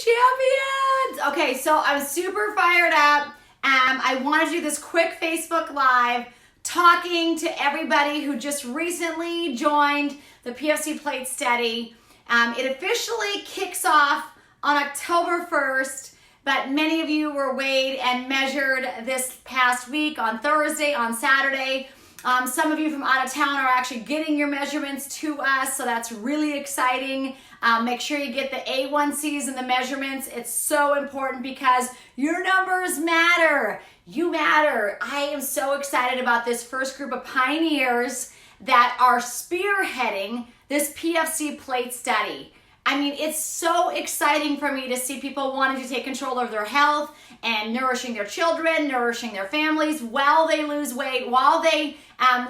champions! Okay, so I'm super fired up. I want to do this quick Facebook Live talking to everybody who just recently joined the PFC Plate Study. It officially kicks off on October 1st, but many of you were weighed and measured this past week on Thursday, on Saturday. Some of you from out of town are actually getting your measurements to us, so that's really exciting. Make sure you get the A1Cs and the measurements. It's so important because your numbers matter. You matter. I am so excited about this first group of pioneers that are spearheading this PFC Plate Study. I mean, it's so exciting for me to see people wanting to take control of their health and nourishing their children, nourishing their families while they lose weight, while they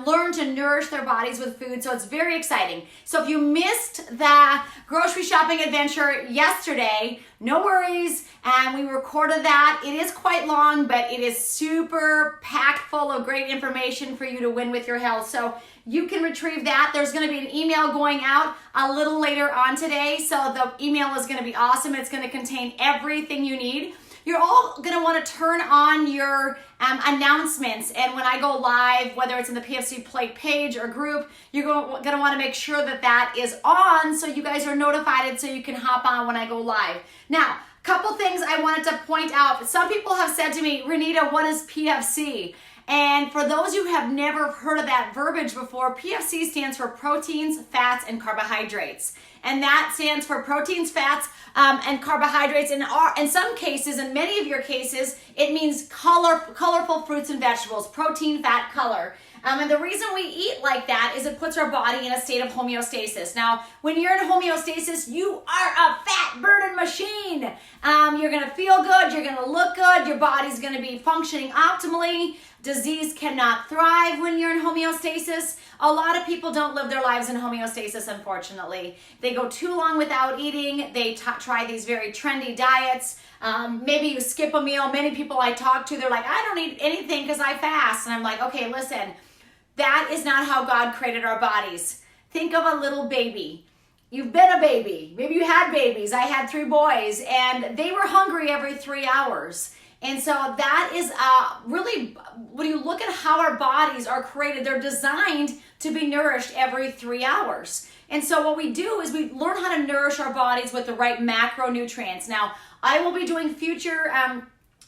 learn to nourish their bodies with food. So it's very exciting. So if you missed the grocery shopping adventure yesterday, no worries. We recorded that. It is quite long, but it is super packed full of great information for you to win with your health. So you can retrieve that. There's going to be an email going out a little later on today. So the email is going to be awesome. It's going to contain everything you need. You're all going to want to turn on your announcements, and when I go live, whether it's in the PFC Plate page or group, you're going to want to make sure that that is on so you guys are notified so you can hop on when I go live. Now, a couple things I wanted to point out. Some people have said to me, Renita, what is PFC? And for those who have never heard of that verbiage before, PFC stands for proteins, fats, and carbohydrates. And that stands for proteins, fats, and carbohydrates. In some cases, in many of your cases, it means colorful fruits and vegetables, protein, fat, color. And the reason we eat like that is it puts our body in a state of homeostasis. Now, when you're in homeostasis, you are a fat burning machine. You're going to feel good. You're going to look good. Your body's going to be functioning optimally. Disease cannot thrive when you're in homeostasis. A lot of people don't live their lives in homeostasis, unfortunately. They go too long without eating. They try these very trendy diets. Maybe you skip a meal. Many people I talk to, they're like, I don't eat anything because I fast. And I'm like, okay, listen, that is not how God created our bodies. Think of a little baby. You've been a baby. Maybe you had babies. I had 3 boys, and they were hungry every 3 hours. And so that is really, when you look at how our bodies are created, they're designed to be nourished every 3 hours. And so what we do is we learn how to nourish our bodies with the right macronutrients. Now, I will be doing future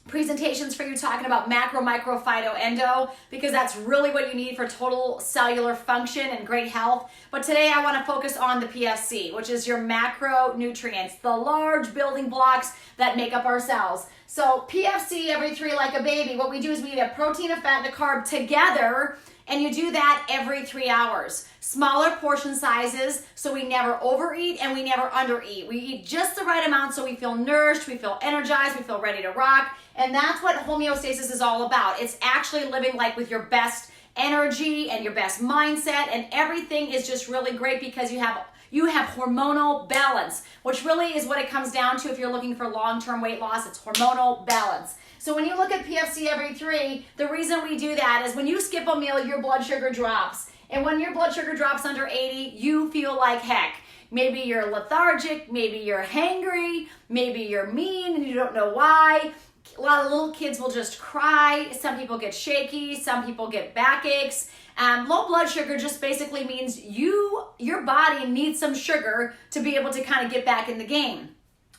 presentations for you talking about macro, micro, phyto, endo, because that's really what you need for total cellular function and great health. But today I want to focus on the PFC, which is your macronutrients, the large building blocks that make up our cells. So PFC every 3 like a baby. What we do is we eat a protein, a fat, and a carb together, and you do that every 3 hours. Smaller portion sizes, so we never overeat and we never undereat. We eat just the right amount so we feel nourished, we feel energized, we feel ready to rock. And that's what homeostasis is all about. It's actually living like with your best energy and your best mindset, and everything is just really great because you have hormonal balance, which really is what it comes down to if you're looking for long-term weight loss. It's hormonal balance. So when you look at PFC every 3, the reason we do that is when you skip a meal, your blood sugar drops. And when your blood sugar drops under 80, you feel like heck. Maybe you're lethargic, maybe you're hangry, maybe you're mean and you don't know why. A lot of little kids will just cry. Some people get shaky. Some people get backaches. Low blood sugar just basically means your body needs some sugar to be able to kind of get back in the game.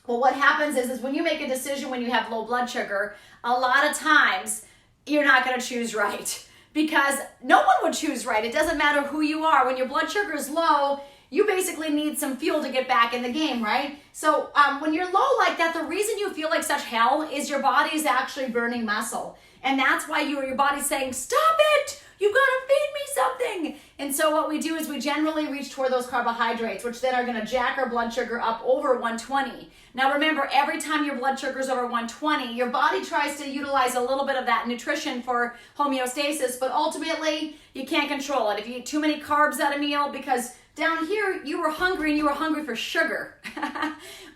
Well, what happens is when you make a decision when you have low blood sugar, a lot of times you're not going to choose right because no one would choose right. It doesn't matter who you are. When your blood sugar is low, you basically need some fuel to get back in the game, right? So when you're low like that, the reason you feel like such hell is your body is actually burning muscle. And that's why your body's saying, stop it! You gotta feed me something. And so what we do is we generally reach toward those carbohydrates, which then are gonna jack our blood sugar up over 120. Now remember, every time your blood sugar is over 120, your body tries to utilize a little bit of that nutrition for homeostasis, but ultimately you can't control it. If you eat too many carbs at a meal, because down here you were hungry and you were hungry for sugar.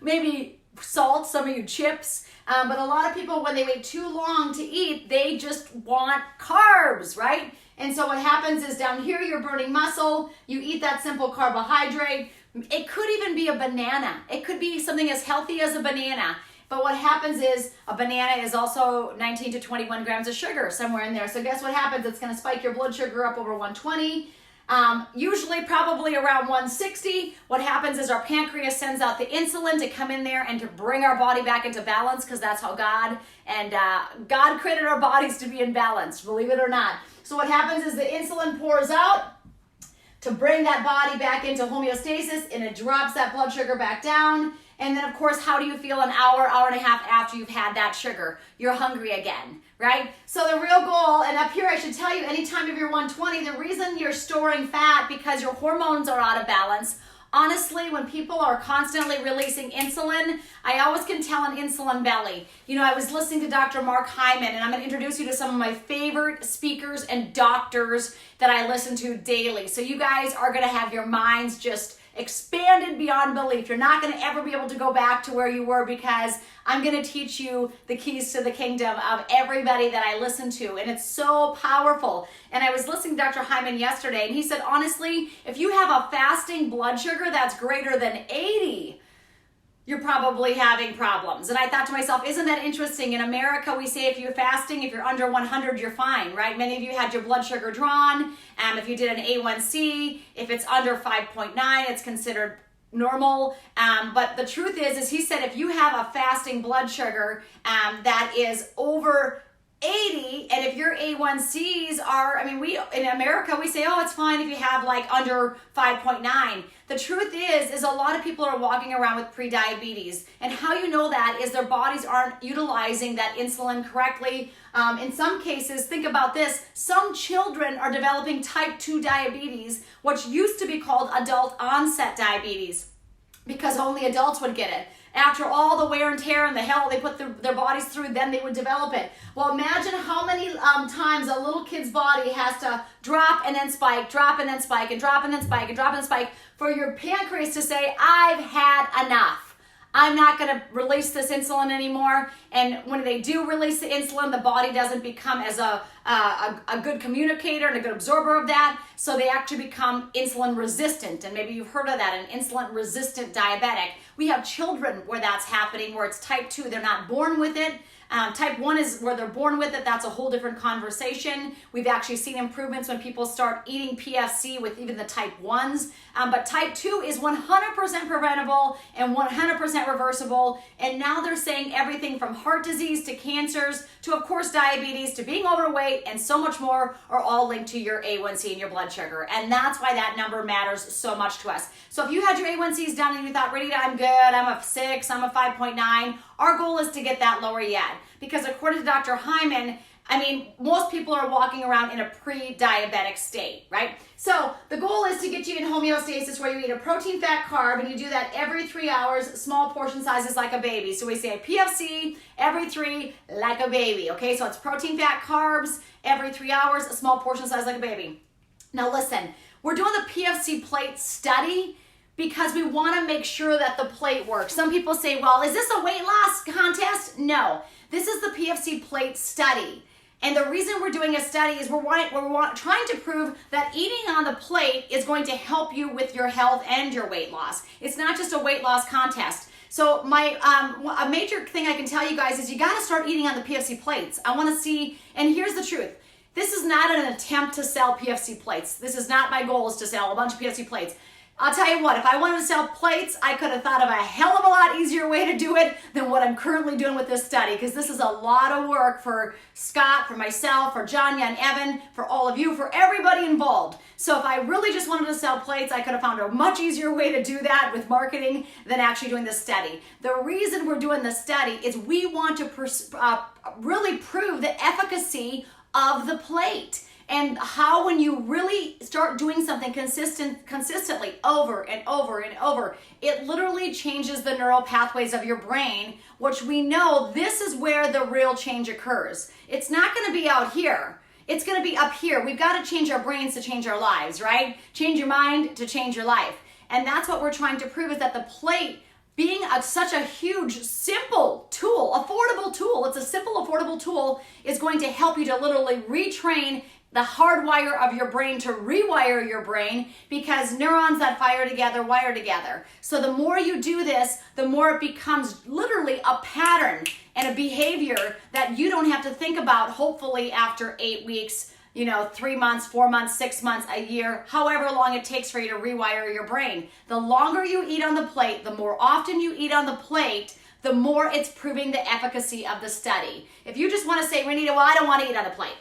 Maybe salt, some of you chips. But a lot of people, when they wait too long to eat, they just want carbs, right? And so what happens is down here, you're burning muscle. You eat that simple carbohydrate. It could even be a banana. It could be something as healthy as a banana. But what happens is a banana is also 19 to 21 grams of sugar somewhere in there. So guess what happens? It's going to spike your blood sugar up over 120. Usually probably around 160. What happens is our pancreas sends out the insulin to come in there and to bring our body back into balance, because that's how God created our bodies to be in balance, believe it or not. So what happens is the insulin pours out to bring that body back into homeostasis, and it drops that blood sugar back down. And then, of course, how do you feel an hour, hour and a half after you've had that sugar? You're hungry again, right? So the real goal, and up here I should tell you, anytime if you're 120, the reason you're storing fat because your hormones are out of balance. Honestly, when people are constantly releasing insulin, I always can tell an insulin belly. You know, I was listening to Dr. Mark Hyman, and I'm going to introduce you to some of my favorite speakers and doctors that I listen to daily. So you guys are going to have your minds just expanded beyond belief. You're not going to ever be able to go back to where you were, because I'm going to teach you the keys to the kingdom of everybody that I listen to, and it's so powerful. And I was listening to Dr. Hyman yesterday, and he said, honestly, if you have a fasting blood sugar that's greater than 80, you're probably having problems. And I thought to myself, isn't that interesting? In America, we say if you're fasting, if you're under 100, you're fine, right? Many of you had your blood sugar drawn. If you did an A1C, if it's under 5.9, it's considered normal. But the truth is he said if you have a fasting blood sugar that is over 80, and if your A1Cs are, we in America, we say, oh, it's fine if you have like under 5.9. The truth is a lot of people are walking around with pre-diabetes, and how you know that is their bodies aren't utilizing that insulin correctly. In some cases, think about this, some children are developing type 2 diabetes, which used to be called adult onset diabetes, because only adults would get it. After all the wear and tear and the hell they put their bodies through, then they would develop it. Well, imagine how many times a little kid's body has to drop and then spike, drop and then spike, and drop and then spike, and drop and then spike, for your pancreas to say, I've had enough. I'm not going to release this insulin anymore. And when they do release the insulin, the body doesn't become as a good communicator and a good absorber of that. So they actually become insulin resistant. And maybe you've heard of that, an insulin resistant diabetic. We have children where that's happening, where it's type 2. They're not born with it. Type 1 is where they're born with it. That's a whole different conversation. We've actually seen improvements when people start eating PFC with even the type 1s. But type 2 is 100% preventable and 100% reversible. And now they're saying everything from heart disease to cancers to, of course, diabetes to being overweight and so much more are all linked to your A1C and your blood sugar. And that's why that number matters so much to us. So if you had your A1Cs done and you thought, Rita, I'm good, I'm a 6, I'm a 5.9, our goal is to get that lower yet. Because according to Dr. Hyman, most people are walking around in a pre-diabetic state, right? So the goal is to get you in homeostasis, where you eat a protein, fat, carb, and you do that every 3 hours, small portion sizes like a baby. So we say PFC every 3 like a baby, okay? So it's protein, fat, carbs every 3 hours, a small portion size like a baby. Now listen, we're doing the PFC Plate Study because we want to make sure that the plate works. Some people say, well, is this a weight loss contest? No, this is the PFC Plate Study. And the reason we're doing a study is we're trying to prove that eating on the plate is going to help you with your health and your weight loss. It's not just a weight loss contest. So a major thing I can tell you guys is you got to start eating on the PFC plates. I want to see, and here's the truth. This is not an attempt to sell PFC plates. This is not my goal, is to sell a bunch of PFC plates. I'll tell you what, if I wanted to sell plates, I could have thought of a hell of a lot easier way to do it than what I'm currently doing with this study, because this is a lot of work for Scott, for myself, for Janya and Evan, for all of you, for everybody involved. So if I really just wanted to sell plates, I could have found a much easier way to do that with marketing than actually doing this study. The reason we're doing this study is we want to really prove the efficacy of the plate. And how when you really start doing something consistently over and over and over, it literally changes the neural pathways of your brain, which we know this is where the real change occurs. It's not going to be out here. It's going to be up here. We've got to change our brains to change our lives, right? Change your mind to change your life. And that's what we're trying to prove, is that the plate, being such a huge, simple tool, affordable tool, it's a simple, affordable tool, is going to help you to literally retrain the hardwire of your brain to rewire your brain, because neurons that fire together wire together. So the more you do this, the more it becomes literally a pattern and a behavior that you don't have to think about, hopefully after 8 weeks, 3 months, 4 months, 6 months, a year, however long it takes for you to rewire your brain. The longer you eat on the plate, the more often you eat on the plate, the more it's proving the efficacy of the study. If you just want to say, Renita, well, I don't want to eat on the plate,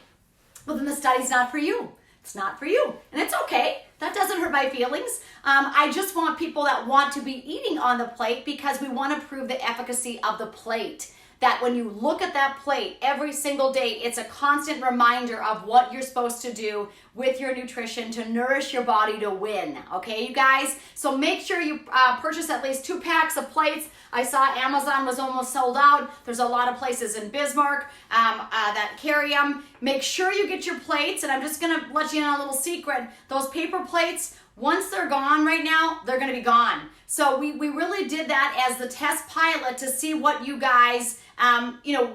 well, then the study's not for you. It's not for you. And it's okay. That doesn't hurt my feelings. I just want people that want to be eating on the plate, because we want to prove the efficacy of the plate. That when you look at that plate every single day, it's a constant reminder of what you're supposed to do with your nutrition to nourish your body to win. Okay, you guys? So make sure you purchase at least 2 packs of plates. I saw Amazon was almost sold out. There's a lot of places in Bismarck that carry them. Make sure you get your plates. And I'm just going to let you know a little secret. Those paper plates, once they're gone right now, they're going to be gone. So we really did that as the test pilot to see what you guys,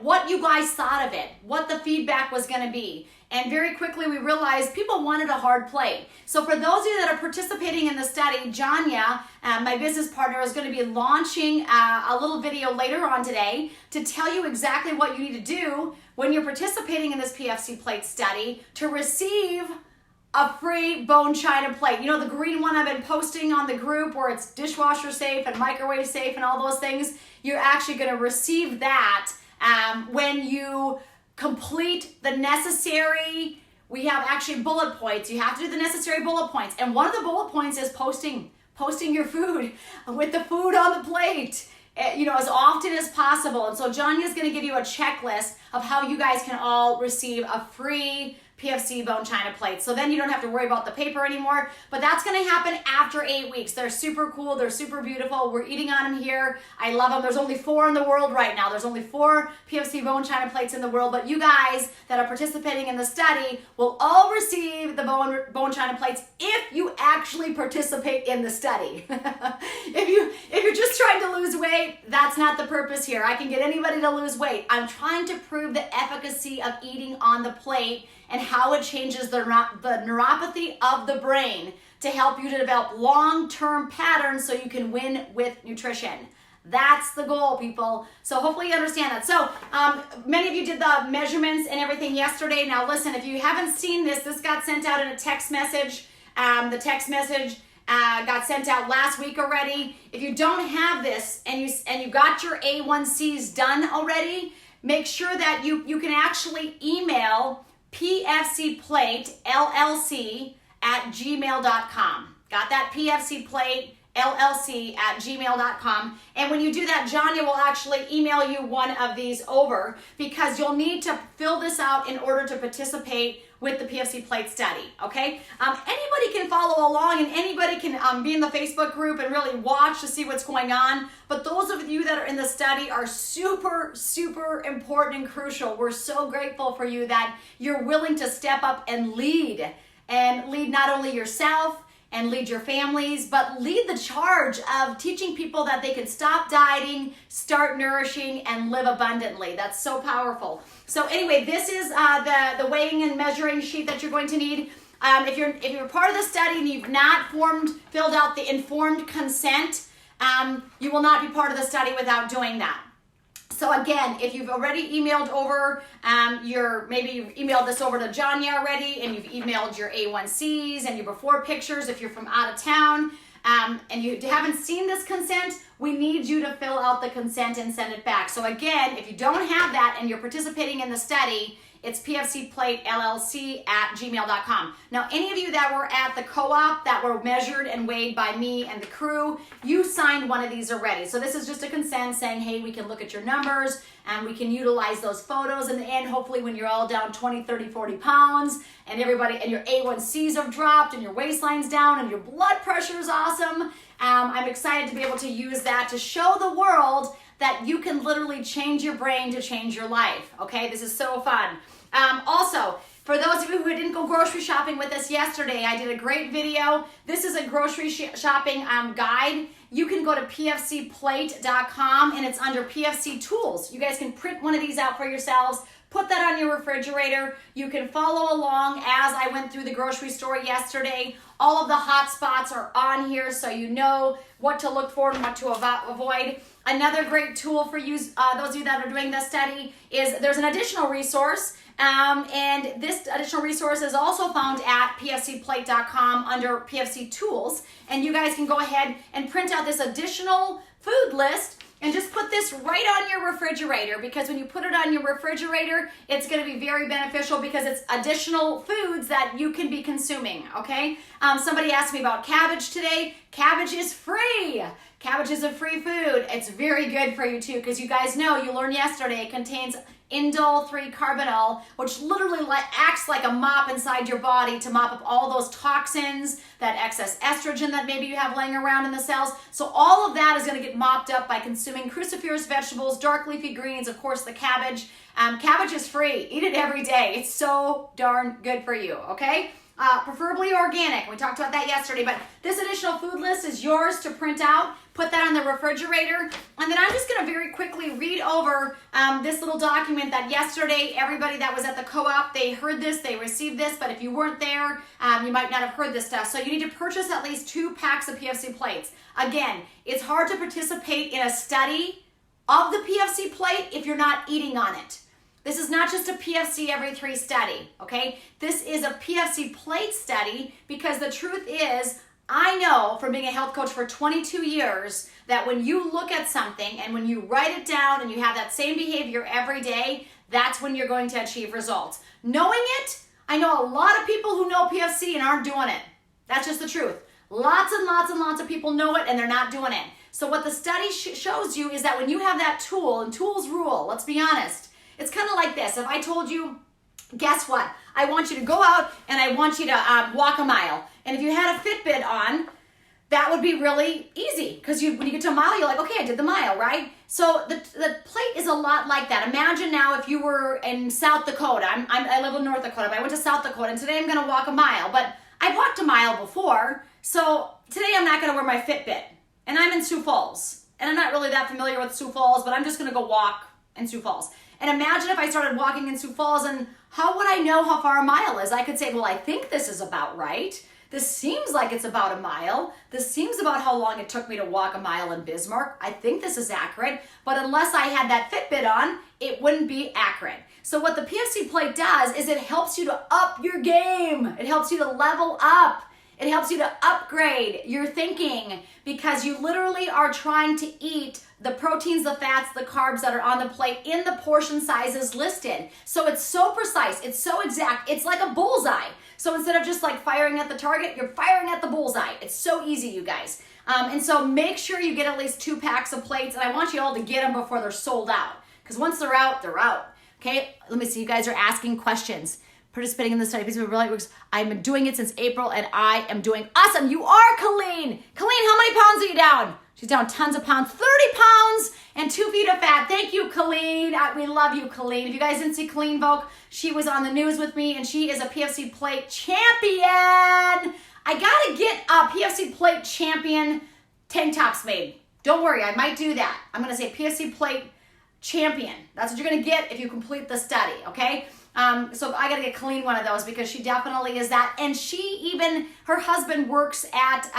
what you guys thought of it, what the feedback was going to be. And very quickly we realized people wanted a hard plate. So for those of you that are participating in the study, Janya, my business partner, is going to be launching a little video later on today to tell you exactly what you need to do when you're participating in this PFC Plate Study to receive a free bone china plate. The green one I've been posting on the group where it's dishwasher safe and microwave safe and all those things. You're actually going to receive that when you complete the necessary, we have actually bullet points. You have to do the necessary bullet points. And one of the bullet points is posting your food with the food on the plate, as often as possible. And so Jonya's going to give you a checklist of how you guys can all receive a free PFC bone china plate. So then you don't have to worry about the paper anymore. But that's going to happen after 8 weeks. They're super cool. They're super beautiful. We're eating on them here. I love them. There's only 4 in the world right now. There's only 4 PFC bone china plates in the world. But you guys that are participating in the study will all receive the bone china plates if you actually participate in the study. If you're just trying to lose weight, that's not the purpose here. I can get anybody to lose weight. I'm trying to prove the efficacy of eating on the plate and how it changes the neuropathy of the brain to help you to develop long-term patterns so you can win with nutrition. That's the goal, people. So hopefully you understand that. So many of you did the measurements and everything yesterday. Now listen, if you haven't seen this got sent out in a text message. The text message got sent out last week already. If you don't have this and you got your A1Cs done already, make sure that you can actually email PFC Plate LLC at gmail.com. Got that? PFC Plate LLC at gmail.com. And when you do that, Janya will actually email you one of these over, because you'll need to fill this out in order to participate with the PFC Plate Study, okay? Anybody can follow along and anybody can be in the Facebook group and really watch to see what's going on. But those of you that are in the study are super, super important and crucial. We're so grateful for you that you're willing to step up and lead not only yourself and lead your families, but lead the charge of teaching people that they can stop dieting, start nourishing, and live abundantly. That's so powerful. So anyway, this is the weighing and measuring sheet that you're going to need. If you're part of the study and you've not filled out the informed consent, you will not be part of the study without doing that. So again, if you've already emailed over, maybe you've emailed this over to Janya already, and you've emailed your A1Cs and your before pictures if you're from out of town, and you haven't seen this consent, we need you to fill out the consent and send it back. So again, if you don't have that and you're participating in the study, it's PFC Plate LLC at gmail.com. Now, any of you that were at the co-op that were measured and weighed by me and the crew, you signed one of these already. So this is just a consent saying, hey, we can look at your numbers and we can utilize those photos in the end, hopefully when you're all down 20, 30, 40 pounds and your A1Cs have dropped and your waistline's down and your blood pressure is awesome. I'm excited to be able to use that to show the world that you can literally change your brain to change your life. Okay, this is so fun. Also, for those of you who didn't go grocery shopping with us yesterday, I did a great video. This is a grocery shopping guide. You can go to pfcplate.com and it's under PFC Tools. You guys can print one of these out for yourselves, Put that on your refrigerator. You can follow along as I went through the grocery store yesterday. All of the hot spots are on here so you know what to look for and what to avoid. Another great tool for you, those of you that are doing this study, is there's an additional resource. And this additional resource is also found at pfcplate.com under PFC Tools. And you guys can go ahead and print out this additional food list and just put this right on your refrigerator, because when you put it on your refrigerator, it's going to be very beneficial because it's additional foods that you can be consuming, okay? Somebody asked me about cabbage today. Cabbage is free. Cabbage is a free food. It's very good for you too, because you guys know, you learned yesterday, it contains indole 3-carbinol, which literally acts like a mop inside your body to mop up all those toxins, that excess estrogen that maybe you have laying around in the cells. So all of that is going to get mopped up by consuming cruciferous vegetables, dark leafy greens, of course the cabbage. Cabbage is free. Eat it every day. It's so darn good for you, okay? Preferably organic. We talked about that yesterday, but this additional food list is yours to print out. Put that on the refrigerator. And then I'm just going to very quickly read over this little document that yesterday everybody that was at the co-op, they heard this, they received this, but if you weren't there, you might not have heard this stuff. So you need to purchase at least 2 packs of PFC plates. Again, it's hard to participate in a study of the PFC plate if you're not eating on it. This is not just a PFC every 3 study, okay? This is a PFC plate study because the truth is, I know from being a health coach for 22 years that when you look at something and when you write it down and you have that same behavior every day, that's when you're going to achieve results. Knowing it, I know a lot of people who know PFC and aren't doing it. That's just the truth. Lots and lots and lots of people know it and they're not doing it. So what the study shows you is that when you have that tool, and tools rule, let's be honest, it's kind of like this. If I told you, guess what? I want you to go out and I want you to walk a mile. And if you had a Fitbit on, that would be really easy because when you get to a mile, you're like, okay, I did the mile, right? So the plate is a lot like that. Imagine now if you were in South Dakota. I live in North Dakota, but I went to South Dakota, and today I'm going to walk a mile. But I've walked a mile before, so today I'm not going to wear my Fitbit. And I'm in Sioux Falls. And I'm not really that familiar with Sioux Falls, but I'm just going to go walk in Sioux Falls. And imagine if I started walking in Sioux Falls, and how would I know how far a mile is? I could say, well, I think this is about right. This seems like it's about a mile. This seems about how long it took me to walk a mile in Bismarck. I think this is accurate. But unless I had that Fitbit on, it wouldn't be accurate. So what the PFC plate does is it helps you to up your game. It helps you to level up. It helps you to upgrade your thinking because you literally are trying to eat the proteins, the fats, the carbs that are on the plate in the portion sizes listed. So it's so precise, it's so exact, it's like a bullseye. So instead of just like firing at the target, you're firing at the bullseye. It's so easy, you guys. And so make sure you get at least 2 packs of plates, and I want you all to get them before they're sold out. Because once they're out, they're out. Okay, let me see, you guys are asking questions. Participating in the study, I've been doing it since April and I am doing awesome. You are, Colleen. Colleen, how many pounds are you down? She's down tons of pounds, 30 pounds and 2 feet of fat. Thank you, Colleen. We love you, Colleen. If you guys didn't see Colleen Volk, she was on the news with me and she is a PFC plate champion. I gotta get a PFC plate champion tank tops made. Don't worry, I might do that. I'm gonna say PFC plate champion. That's what you're gonna get if you complete the study, okay? So I gotta get Colleen one of those because she definitely is that. And her husband works at,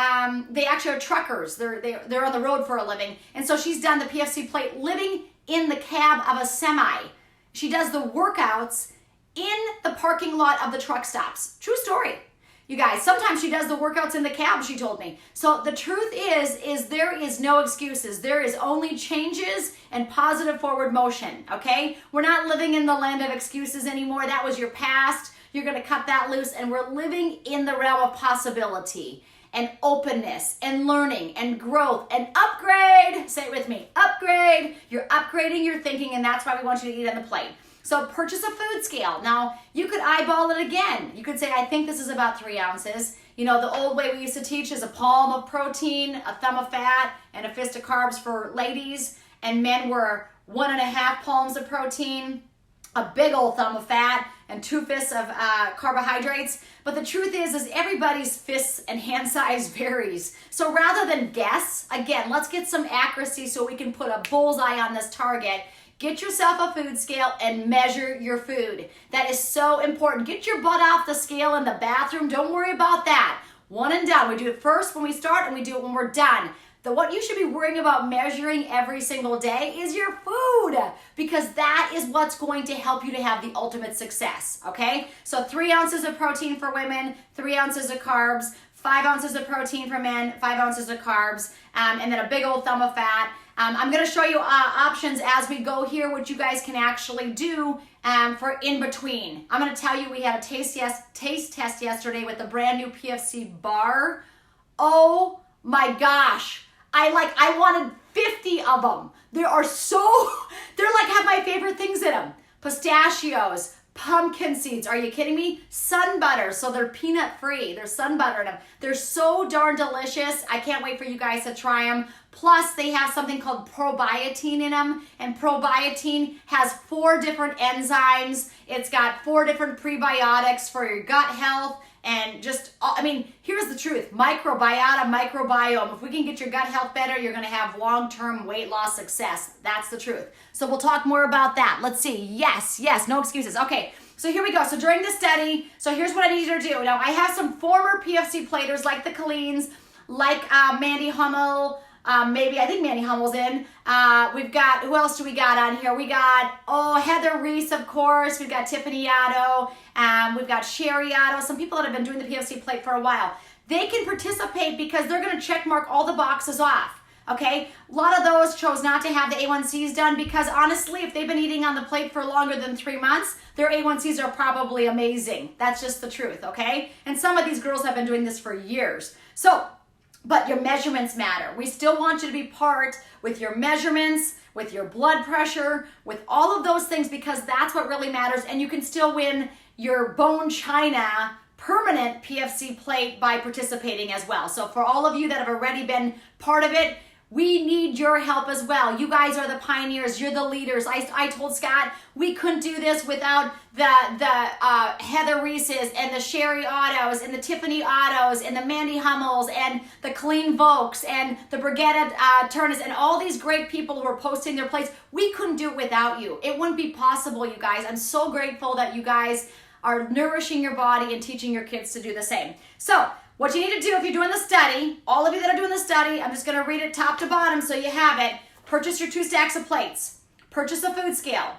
they actually are truckers. They're on the road for a living. And so she's done the PFC plate living in the cab of a semi. She does the workouts in the parking lot of the truck stops. True story. You guys, sometimes she does the workouts in the cab, she told me. So the truth is there is no excuses. There is only changes and positive forward motion, okay? We're not living in the land of excuses anymore. That was your past. You're gonna cut that loose, and we're living in the realm of possibility and openness and learning and growth and upgrade. Say it with me, upgrade. You're upgrading your thinking, and that's why we want you to eat on the plate. So purchase a food scale. Now, you could eyeball it again. You could say, I think this is about 3 ounces. You know, the old way we used to teach is a palm of protein, a thumb of fat, and a fist of carbs for ladies. And men were 1.5 palms of protein, a big old thumb of fat, and 2 fists of carbohydrates. But the truth is everybody's fists and hand size varies. So rather than guess, again, let's get some accuracy so we can put a bullseye on this target. Get yourself a food scale and measure your food. That is so important. Get your butt off the scale in the bathroom. Don't worry about that. One and done. We do it first when we start and we do it when we're done. What you should be worrying about measuring every single day is your food, because that is what's going to help you to have the ultimate success, okay? So 3 ounces of protein for women, 3 ounces of carbs, 5 ounces of protein for men, 5 ounces of carbs, and then a big old thumb of fat. I'm going to show you options as we go here, what you guys can actually do for in between. I'm going to tell you, we had a taste test yesterday with the brand new PFC bar. Oh my gosh. I wanted 50 of them. They're like have my favorite things in them. Pistachios, pumpkin seeds. Are you kidding me? Sun butter. So they're peanut free. They're sun butter in them. They're so darn delicious. I can't wait for you guys to try them. Plus they have something called probiotin in them. And probiotin has 4 different enzymes. It's got 4 different prebiotics for your gut health. And just, here's the truth. Microbiome. If we can get your gut health better, you're going to have long-term weight loss success. That's the truth. So we'll talk more about that. Let's see. Yes, no excuses. Okay, so here we go. So during the study, so here's what I need you to do. Now, I have some former PFC platers like the Colleens, like Mandy Hummel, I think Mandy Hummel's in. We've got, who else do we got on here? We got, Heather Reese, of course. We've got Tiffany Otto. We've got Sherry Otto. Some people that have been doing the PFC plate for a while. They can participate because they're going to check mark all the boxes off. Okay? A lot of those chose not to have the A1Cs done because honestly, if they've been eating on the plate for longer than 3 months, their A1Cs are probably amazing. That's just the truth, okay? And some of these girls have been doing this for years. But your measurements matter. We still want you to be part with your measurements, with your blood pressure, with all of those things, because that's what really matters. And you can still win your bone china permanent PFC plate by participating as well. So for all of you that have already been part of it, we need your help as well. You guys are the pioneers. You're the leaders. I told Scott we couldn't do this without the Heather Reeses and the Sherry Ottos and the Tiffany Ottos and the Mandy Hummels and the Colleen Vokes and the Brigitte Turners and all these great people who are posting their plates. We couldn't do it without you. It wouldn't be possible, you guys. I'm so grateful that you guys are nourishing your body and teaching your kids to do the same. So, what you need to do if you're doing the study, all of you that are doing the study, I'm just going to read it top to bottom so you have it. Purchase your 2 stacks of plates. Purchase a food scale.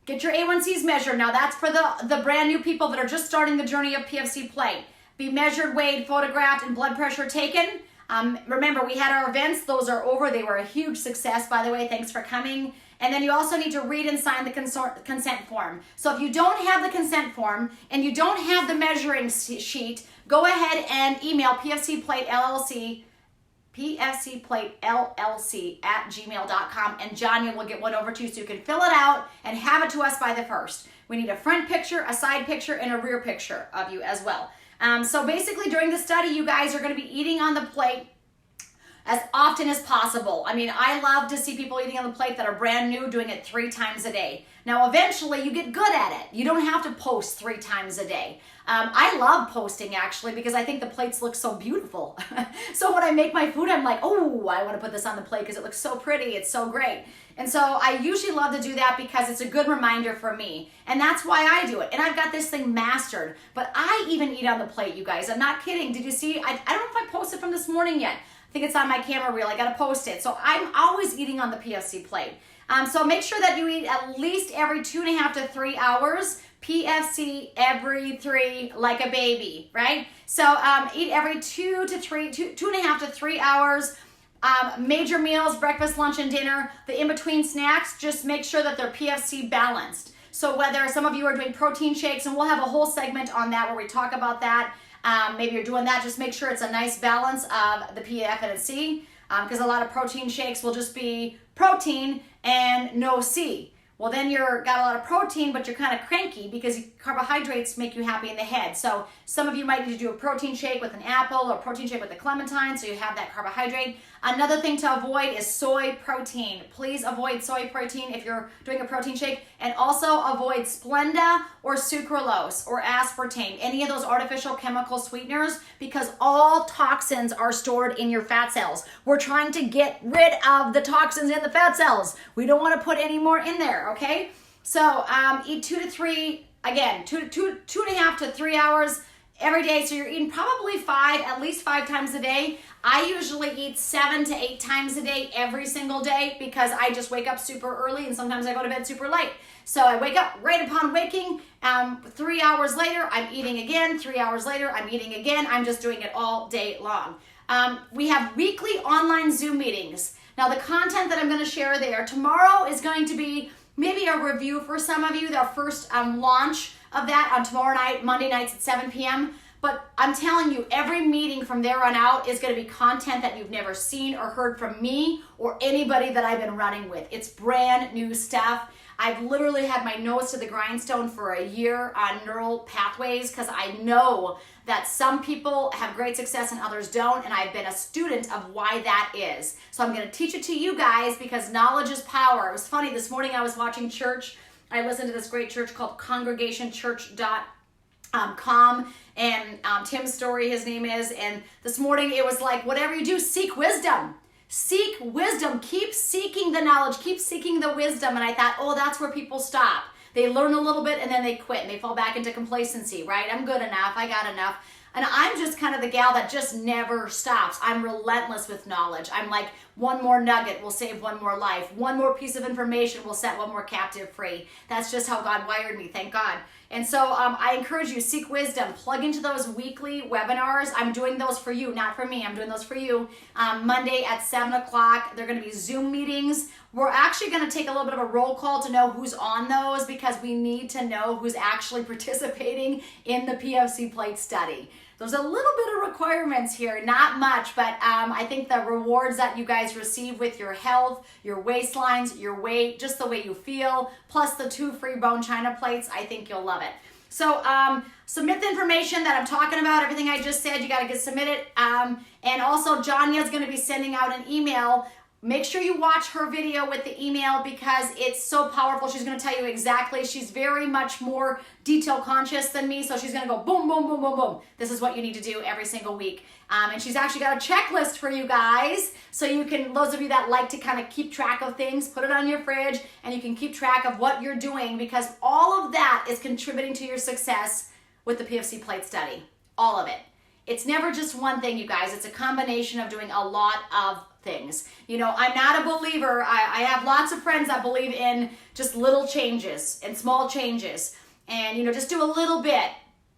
Get your A1Cs measured. Now that's for the brand new people that are just starting the journey of PFC plate. Be measured, weighed, photographed, and blood pressure taken. Remember, we had our events. Those are over. They were a huge success, by the way. Thanks for coming. And then you also need to read and sign the consent form. So if you don't have the consent form and you don't have the measuring sheet, go ahead and email PFC Plate LLC @gmail.com, and Johnny will get one over to you so you can fill it out and have it to us by the 1st. We need a front picture, a side picture, and a rear picture of you as well. So basically during the study, you guys are going to be eating on the plate as often as possible. I love to see people eating on the plate that are brand new, doing it 3 times a day. Now, eventually, you get good at it. You don't have to post 3 times a day. I love posting, actually, because I think the plates look so beautiful. So when I make my food, I'm like, oh, I want to put this on the plate because it looks so pretty. It's so great. And so I usually love to do that because it's a good reminder for me. And that's why I do it. And I've got this thing mastered. But I even eat on the plate, you guys. I'm not kidding. Did you see? I don't know if I posted from this morning yet. I think it's on my camera reel. I got to post it. So I'm always eating on the PFC plate. So make sure that you eat at least every 2.5 to 3 hours. PFC every 3, like a baby, right? So eat every 2.5 to 3 hours. Major meals, breakfast, lunch, and dinner. The in-between snacks, just make sure that they're PFC balanced. So whether some of you are doing protein shakes, and we'll have a whole segment on that where we talk about that. Maybe you're doing that, just make sure it's a nice balance of the PF and C, because a lot of protein shakes will just be protein and no C. Well, then you're got a lot of protein, but you're kind of cranky because carbohydrates make you happy in the head. So some of you might need to do a protein shake with an apple or a protein shake with a clementine, so you have that carbohydrate. Another thing to avoid is soy protein. Please avoid soy protein if you're doing a protein shake, and also avoid Splenda or sucralose or aspartame, any of those artificial chemical sweeteners, because all toxins are stored in your fat cells. We're trying to get rid of the toxins in the fat cells. We don't want to put any more in there, okay? So eat 2 to 3, again, 2.5 to 3 hours every day. So you're eating probably at least 5 times a day. I usually eat 7 to 8 times a day every single day because I just wake up super early and sometimes I go to bed super late. So I wake up right upon waking, 3 hours later, I'm eating again, 3 hours later, I'm eating again. I'm just doing it all day long. We have weekly online Zoom meetings. Now the content that I'm gonna share there, tomorrow is going to be maybe a review for some of you, their first launch of that on tomorrow night, Monday nights at 7 p.m. But I'm telling you, every meeting from there on out is going to be content that you've never seen or heard from me or anybody that I've been running with. It's brand new stuff. I've literally had my nose to the grindstone for a year on neural pathways because I know that some people have great success and others don't, and I've been a student of why that is. So I'm going to teach it to you guys because knowledge is power. It was funny, this morning I was watching church. I listened to this great church called congregationchurch.com, and Tim Story, his name is, and this morning it was like, whatever you do, seek wisdom. Seek wisdom. Keep seeking the knowledge. Keep seeking the wisdom. And I thought, oh, that's where people stop. They learn a little bit and then they quit and they fall back into complacency, right? I'm good enough. I got enough. And I'm just kind of the gal that just never stops. I'm relentless with knowledge. I'm like, one more nugget will save one more life. One more piece of information will set one more captive free. That's just how God wired me, thank God. And so I encourage you, seek wisdom. Plug into those weekly webinars. I'm doing those for you, not for me. I'm doing those for you. Monday at 7 o'clock. They're going to be Zoom meetings. We're actually going to take a little bit of a roll call to know who's on those because we need to know who's actually participating in the PFC Plate Study. There's a little bit of requirements here, not much, but I think the rewards that you guys receive with your health, your waistlines, your weight, just the way you feel, plus the 2 free bone china plates, I think you'll love it. So submit the information that I'm talking about, everything I just said, you got to get submitted. And also, Jania's going to be sending out an email. Make sure you watch her video with the email because it's so powerful. She's going to tell you exactly. She's very much more detail conscious than me, so she's going to go boom, boom, boom, boom, boom. This is what you need to do every single week. And she's actually got a checklist for you guys, so you can, those of you that like to kind of keep track of things, put it on your fridge, and you can keep track of what you're doing because all of that is contributing to your success with the PFC Plate Study. All of it. It's never just one thing, you guys. It's a combination of doing a lot of things. You know, I'm not a believer. I have lots of friends that believe in just little changes and small changes. And, you know, just do a little bit.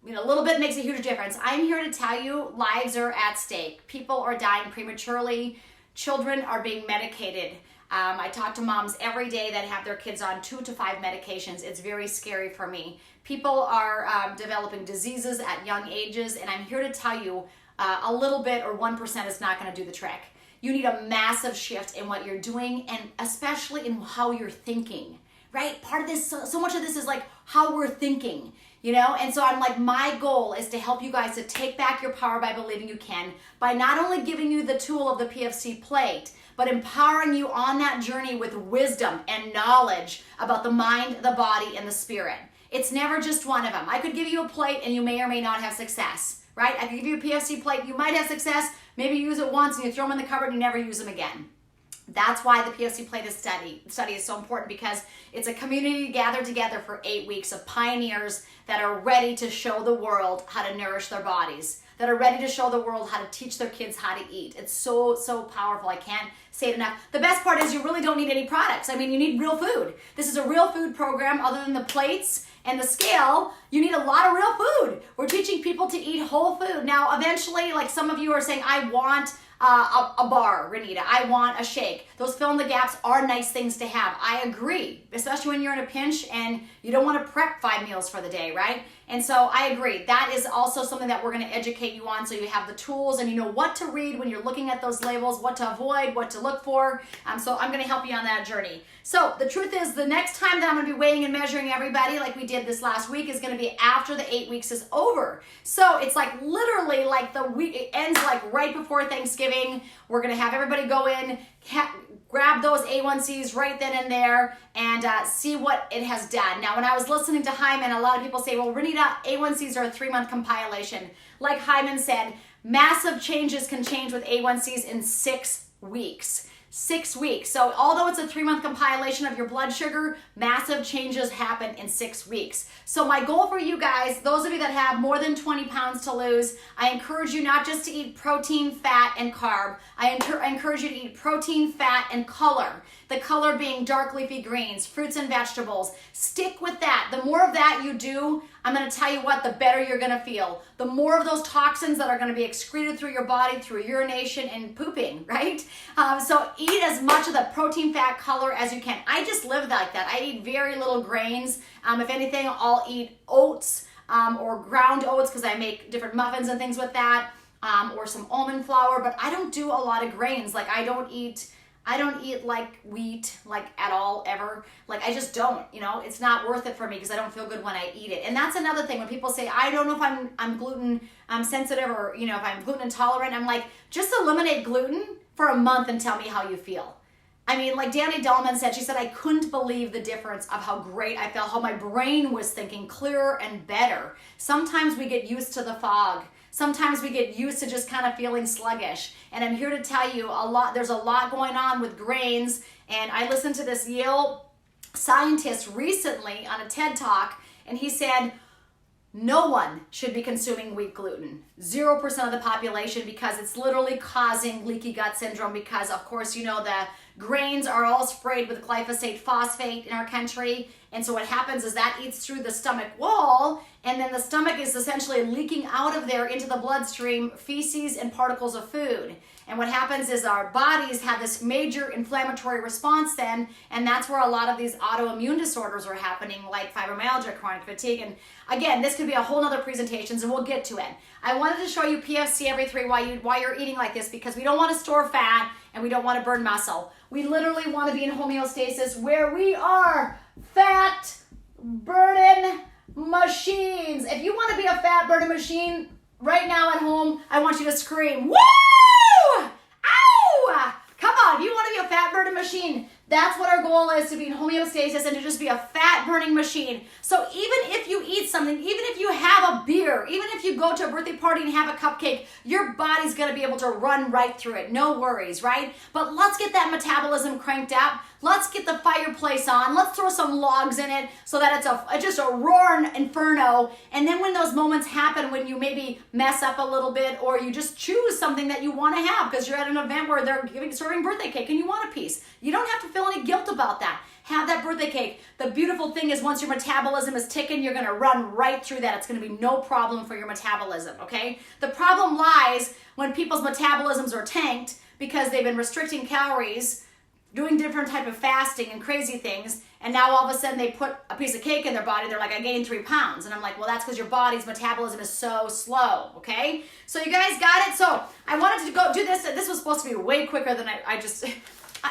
You know, a little bit makes a huge difference. I'm here to tell you lives are at stake. People are dying prematurely. Children are being medicated. I talk to moms every day that have their kids on 2 to 5 medications. It's very scary for me. People are developing diseases at young ages, and I'm here to tell you a little bit or 1% is not going to do the trick. You need a massive shift in what you're doing and especially in how you're thinking, right? Part of this, so much of this is like how we're thinking, you know? And so I'm like, my goal is to help you guys to take back your power by believing you can, by not only giving you the tool of the PFC plate, but empowering you on that journey with wisdom and knowledge about the mind, the body, and the spirit. It's never just one of them. I could give you a plate and you may or may not have success, right? I could give you a PFC plate, you might have success, maybe you use it once and you throw them in the cupboard and you never use them again. That's why the PFC Plate Study is so important because it's a community gathered together for 8 weeks of pioneers that are ready to show the world how to nourish their bodies, that are ready to show the world how to teach their kids how to eat. It's so, so powerful. I can't say it enough. The best part is you really don't need any products. I mean, you need real food. This is a real food program other than the plates and the scale. You need a lot of real food. We're teaching people to eat whole food. Now, eventually, like some of you are saying, I want a bar, Renita. I want a shake. Those fill in the gaps are nice things to have. I agree, especially when you're in a pinch and you don't want to prep 5 meals for the day, right? And so I agree. That is also something that we're going to educate you on so you have the tools and you know what to read when you're looking at those labels, what to avoid, what to look for. So I'm going to help you on that journey. So the truth is the next time that I'm going to be weighing and measuring everybody like we did this last week is going to be after the 8 weeks is over. So it's like literally like the week, it ends like right before Thanksgiving. Thanksgiving. We're going to have everybody go in, grab those A1Cs right then and there, and see what it has done. Now, when I was listening to Hyman, a lot of people say, well, Renita, A1Cs are a 3-month compilation. Like Hyman said, massive changes can change with A1Cs in 6 weeks. 6 weeks. So although it's a 3-month compilation of your blood sugar, massive changes happen in 6 weeks. So my goal for you guys, those of you that have more than 20 pounds to lose, I encourage you not just to eat protein, fat, and carb. I encourage you to eat protein, fat, and color. The color being dark leafy greens, fruits and vegetables. Stick with that. The more of that you do, I'm going to tell you what, the better you're going to feel. The more of those toxins that are going to be excreted through your body through urination and pooping, right? So eat as much of the protein, fat, color as you can. I just live like that. I eat very little grains. If anything, I'll eat oats or ground oats because I make different muffins and things with that, or some almond flour, but I don't do a lot of grains. Like I don't eat like wheat, like at all, ever. Like I just don't, it's not worth it for me because I don't feel good when I eat it. And that's another thing when people say, I don't know if I'm gluten sensitive or, if I'm gluten intolerant. I'm like, just eliminate gluten for a month and tell me how you feel. I mean, like Danny Dahlman said, she said, I couldn't believe the difference of how great I felt, how my brain was thinking clearer and better. Sometimes we get used to the fog. Sometimes we get used to just kind of feeling sluggish. And I'm here to tell you there's a lot going on with grains. And I listened to this Yale scientist recently on a TED Talk, and he said, no one should be consuming wheat gluten. 0% of the population, because it's literally causing leaky gut syndrome because, of course, the grains are all sprayed with glyphosate phosphate in our country. And so what happens is that eats through the stomach wall, and then the stomach is essentially leaking out of there into the bloodstream feces and particles of food. And what happens is our bodies have this major inflammatory response then, and that's where a lot of these autoimmune disorders are happening, like fibromyalgia, chronic fatigue. And again, this could be a whole nother presentations, and we'll get to it. I wanted to show you PFC every 3 while you're eating like this, because we don't want to store fat and we don't want to burn muscle. We literally want to be in homeostasis where we are fat burning machines. If you want to be a fat burning machine right now at home, I want you to scream, woo! Ow! Come on, if you want to be a fat burning machine, that's what our goal is, to be in homeostasis and to just be a fat burning machine. So even if you eat something, even if you have a beer, even if you go to a birthday party and have a cupcake, your body's going to be able to run right through it. No worries, right? But let's get that metabolism cranked up. Let's get the fireplace on. Let's throw some logs in it so that it's just a roaring inferno. And then when those moments happen, when you maybe mess up a little bit, or you just choose something that you want to have because you're at an event where they're serving birthday cake and you want a piece, you don't have to feel any guilt about that. Have that birthday cake. The beautiful thing is once your metabolism is ticking, you're going to run right through that. It's going to be no problem for your metabolism, okay? The problem lies when people's metabolisms are tanked because they've been restricting calories, doing different type of fasting and crazy things, and now all of a sudden they put a piece of cake in their body, they're like, I gained 3 pounds. And I'm like, well, that's because your body's metabolism is so slow, okay? So you guys got it? So I wanted to go do this. This was supposed to be way quicker than I just...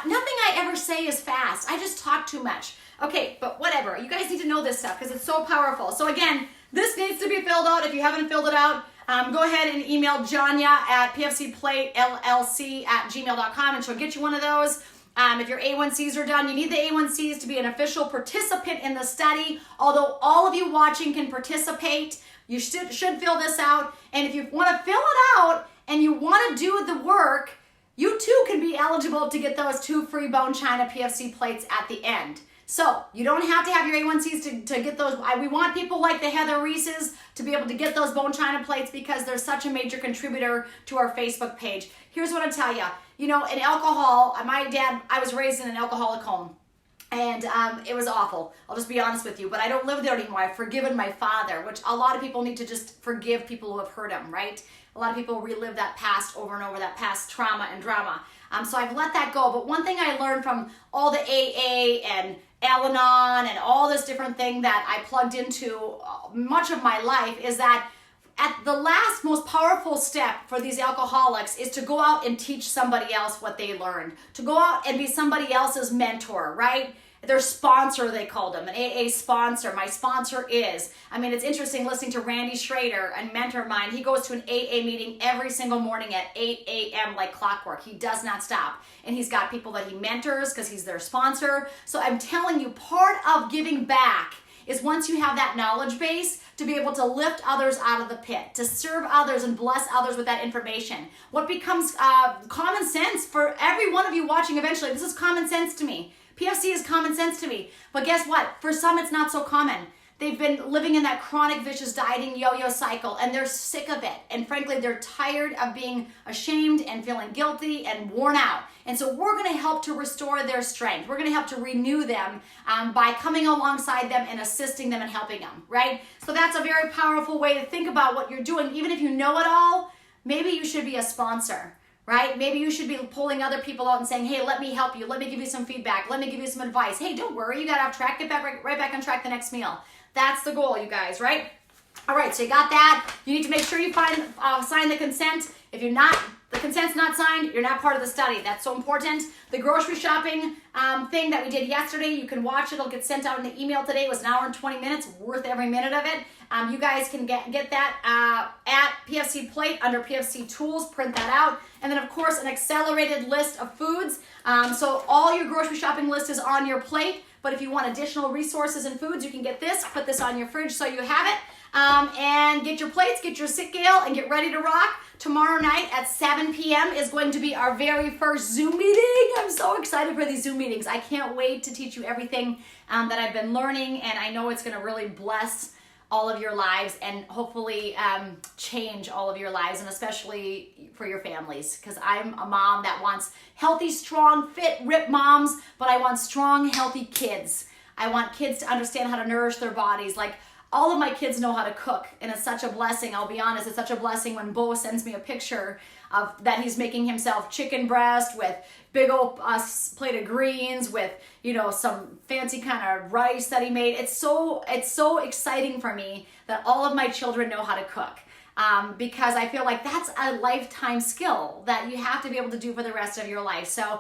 Nothing I ever say is fast. I just talk too much. Okay, but whatever. You guys need to know this stuff because it's so powerful. So again, this needs to be filled out. If you haven't filled it out, go ahead and email Janya at pfcplatellc@gmail.com and she'll get you one of those. If your A1Cs are done, you need the A1Cs to be an official participant in the study. Although all of you watching can participate, you should fill this out. And if you want to fill it out and you want to do the work, you too can be eligible to get those 2 free bone china PFC plates at the end. So you don't have to have your A1Cs to get those. We want people like the Heather Reeses to be able to get those bone china plates because they're such a major contributor to our Facebook page. Here's what I'll tell you. In alcohol, I was raised in an alcoholic home. And it was awful. I'll just be honest with you. But I don't live there anymore. I've forgiven my father, which a lot of people need to just forgive people who have hurt him, right? A lot of people relive that past over and over, that past trauma and drama. So I've let that go. But one thing I learned from all the AA and Al-Anon and all this different thing that I plugged into much of my life is that at the last most powerful step for these alcoholics is to go out and teach somebody else what they learned, to go out and be somebody else's mentor, right? their sponsor, they called him, an AA sponsor. My sponsor is. I mean, it's interesting listening to Randy Schrader, a mentor of mine. He goes to an AA meeting every single morning at 8 a.m. like clockwork. He does not stop. And he's got people that he mentors because he's their sponsor. So I'm telling you, part of giving back is once you have that knowledge base to be able to lift others out of the pit, to serve others and bless others with that information. What becomes common sense for every one of you watching eventually, this is common sense to me. PFC is common sense to me. But guess what? For some, it's not so common. They've been living in that chronic vicious dieting yo-yo cycle and they're sick of it. And frankly, they're tired of being ashamed and feeling guilty and worn out. And so we're going to help to restore their strength. We're going to help to renew them by coming alongside them and assisting them and helping them, right? So that's a very powerful way to think about what you're doing. Even if you know it all, maybe you should be a sponsor, right? Maybe you should be pulling other people out and saying, hey, let me help you. Let me give you some feedback. Let me give you some advice. Hey, don't worry. You got off track. Get back right back on track the next meal. That's the goal, you guys, right? All right, so you got that. You need to make sure you sign the consent. If you're not, the consent's not signed, you're not part of the study. That's so important. The grocery shopping thing that we did yesterday, you can watch it. It'll get sent out in the email today. It was an hour and 20 minutes, worth every minute of it. You guys can get that at PFC Plate under PFC Tools, print that out. And then, of course, an accelerated list of foods. So all your grocery shopping list is on your plate. But if you want additional resources and foods, you can get this, put this on your fridge so you have it. And get your plates, get your sit-gale, and get ready to rock. Tomorrow night at 7 p.m. is going to be our very first Zoom meeting. I'm so excited for these Zoom meetings. I can't wait to teach you everything that I've been learning, and I know it's going to really bless all of your lives and hopefully change all of your lives, and especially for your families, because I'm a mom that wants healthy, strong, fit, ripped moms, but I want strong, healthy kids. I want kids to understand how to nourish their bodies. Like, all of my kids know how to cook, and it's such a blessing. I'll be honest, it's such a blessing when Bo sends me a picture of that he's making himself chicken breast with big old plate of greens with, you know, some fancy kind of rice that he made. It's so exciting for me that all of my children know how to cook. Because I feel like that's a lifetime skill that you have to be able to do for the rest of your life. So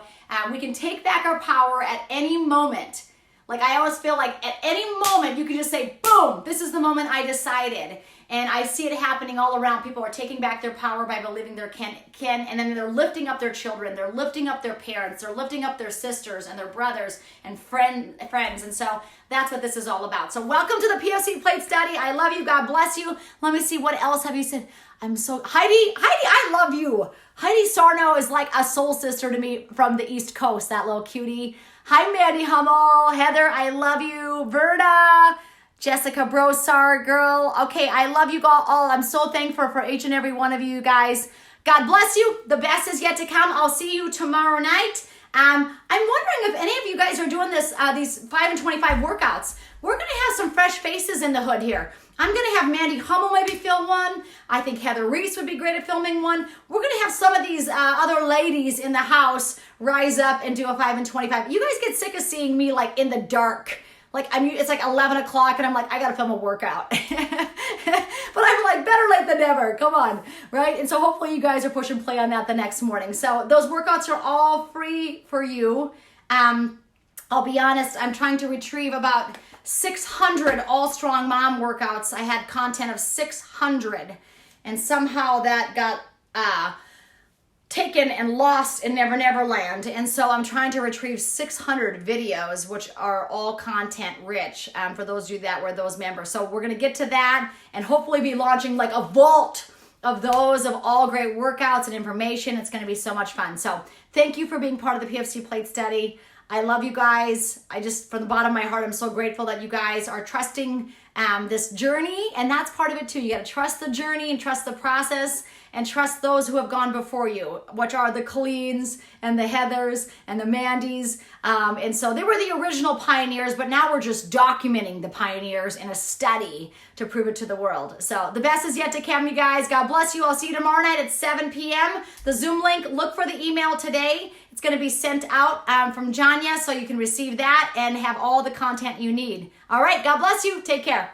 we can take back our power at any moment. Like, I always feel like at any moment you can just say, boom, this is the moment I decided. And I see it happening all around. People are taking back their power by believing they can, and then they're lifting up their children. They're lifting up their parents. They're lifting up their sisters and their brothers and friends. And so that's what this is all about. So welcome to the PFC Plate Study. I love you. God bless you. Let me see, what else have you said? Heidi, I love you. Heidi Sarno is like a soul sister to me from the East Coast, that little cutie. Hi, Mandy Hummel. Heather, I love you. Verda. Jessica Brosar, girl. Okay, I love you all. I'm so thankful for each and every one of you guys. God bless you. The best is yet to come. I'll see you tomorrow night. I'm wondering if any of you guys are doing these 5 and 25 workouts. We're going to have some fresh faces in the hood here. I'm going to have Mandy Hummel maybe film one. I think Heather Reese would be great at filming one. We're going to have some of these other ladies in the house rise up and do a 5 and 25. You guys get sick of seeing me like in the dark. Like, it's like 11 o'clock and I'm like, I got to film a workout. But I'm like, better late than never. Come on, right? And so hopefully you guys are push and play on that the next morning. So those workouts are all free for you. I'll be honest, I'm trying to retrieve about 600 All Strong Mom workouts. I had content of 600, and somehow that got taken and lost in Never Never Land. And so I'm trying to retrieve 600 videos, which are all content rich, for those of you that were those members. So we're going to get to that and hopefully be launching like a vault of those of all great workouts and information. It's going to be so much fun. So thank you for being part of the PFC Plate Study. I love you guys. I just, from the bottom of my heart, I'm so grateful that you guys are trusting this journey. And that's part of it too. You got to trust the journey and trust the process and trust those who have gone before you, which are the Colleens and the Heathers and the Mandys. And so they were the original pioneers, but now we're just documenting the pioneers in a study to prove it to the world. So the best is yet to come, you guys. God bless you. I'll see you tomorrow night at 7 p.m. The Zoom link, look for the email today. It's going to be sent out from Janya, so you can receive that and have all the content you need. All right, God bless you. Take care.